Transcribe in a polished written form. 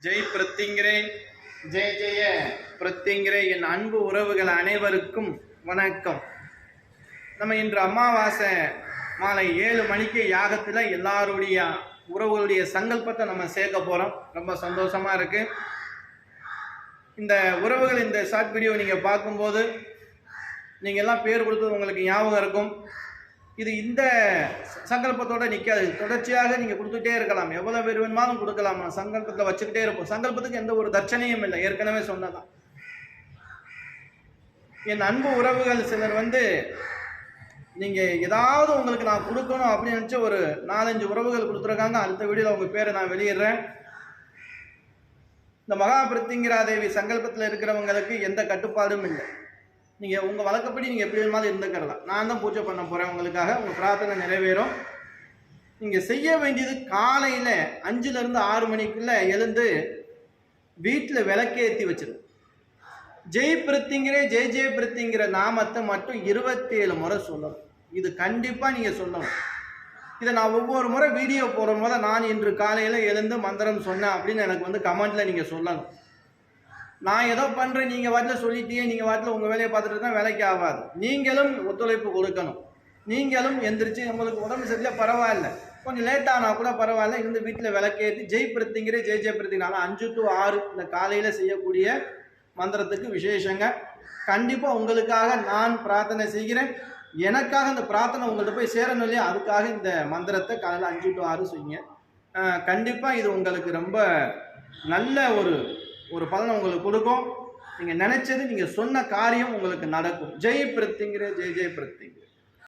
ஜெய் பிரத்திங்கிரே, ஜெய ஜெய பிரத்திங்கிரே. என் அன்பு உறவுகள் அனைவருக்கும் வணக்கம். நம்ம இன்று அமாவாசை மாலை 7 மணிக்கு யாகத்தில் எல்லாருடைய உறவுகளுடைய சங்கல்பத்தை நம்ம சேர்க்க போகிறோம். ரொம்ப சந்தோஷமாக இருக்குது. இந்த உறவுகள் இந்த ஷார்ட் வீடியோ நீங்கள் பார்க்கும்போது நீங்கள் எல்லாம் பேர் கொடுத்தது உங்களுக்கு ஞாபகம் இருக்கும். இது இந்த சங்கல்பத்தோடு நிற்காது. தொடர்ச்சியாக நீங்கள் கொடுத்துட்டே இருக்கலாம். எவ்வளோ பேர் வேணுமாலும் கொடுக்கலாம். சங்கல்பத்தில் வச்சுக்கிட்டே இருப்போம். சங்கல்பத்துக்கு எந்த ஒரு தட்சணையும் இல்லை. ஏற்கனவே சொன்னதான். என் அன்பு உறவுகள் சிலர் நீங்கள் ஏதாவது உங்களுக்கு நான் கொடுக்கணும் அப்படின்னு நினச்சி ஒரு 4-5 உறவுகள் கொடுத்துருக்காங்க. அடுத்த வீடியோவில் உங்கள் பேரை நான் வெளியிடுறேன். இந்த மகா பிரத்திங்கிரா தேவி சங்கல்பத்தில் இருக்கிறவங்களுக்கு எந்த கட்டுப்பாடும் இல்லை. நீங்கள் உங்கள் வழக்கப்படி நீங்கள் எப்படி வேணுமாலும் இருந்துக்கிறலாம். நான் தான் பூஜை பண்ண போகிறேன் உங்களுக்காக. உங்கள் பிரார்த்தனை நிறைவேறும். நீங்கள் செய்ய வேண்டியது காலையில் 5லேருந்து 6 மணிக்குள்ளே எழுந்து வீட்டில் விளக்கேற்றி வச்சிடும். ஜெய் பிரத்திங்கிற ஜெய் ஜெய பிரத்திங்கிற நாமத்தை மட்டும் 27 முறை சொல்லணும். இது கண்டிப்பாக நீங்கள் சொல்லணும். இதை நான் ஒவ்வொரு முறை வீடியோ போகிற போது நான் இன்று காலையில் எழுந்து மந்திரம் சொன்னேன் அப்படின்னு எனக்கு கமெண்ட்டில் நீங்கள் சொல்லணும். நான் ஏதோ பண்ணுறேன், நீங்கள் வாட்டில் சொல்லிட்டே நீங்கள் வாட்டில் உங்கள் வேலையை பார்த்துட்டு தான் வேலைக்கு ஆகாது. நீங்களும் ஒத்துழைப்பு கொடுக்கணும். நீங்களும் எந்திரிச்சு உங்களுக்கு உடம்பு சரியில்லை பரவாயில்ல, கொஞ்சம் லேட்டானால் கூட பரவாயில்ல, இருந்து வீட்டில் விளக்கேற்றி ஜெய் பிரத்திங்கிற ஜெய் ஜெய பிரத்திங்கிறனால 5 to 6 இந்த காலையில் செய்யக்கூடிய மந்திரத்துக்கு விசேஷங்க. கண்டிப்பாக உங்களுக்காக நான் பிரார்த்தனை செய்கிறேன். எனக்காக இந்த பிரார்த்தனை உங்கள்கிட்ட போய் சேரணும் இல்லையா, அதுக்காக இந்த மந்திரத்தை காலையில் 5 to 6 செய்யுங்க. கண்டிப்பாக இது உங்களுக்கு ரொம்ப நல்ல ஒரு பலனை உங்களுக்கு கொடுக்கும். நீங்கள் நினைச்சது, நீங்கள் சொன்ன காரியம் உங்களுக்கு நடக்கும். ஜெய் பிரத்திங்கிற ஜெய் ஜெய பிரத்திங்கிற.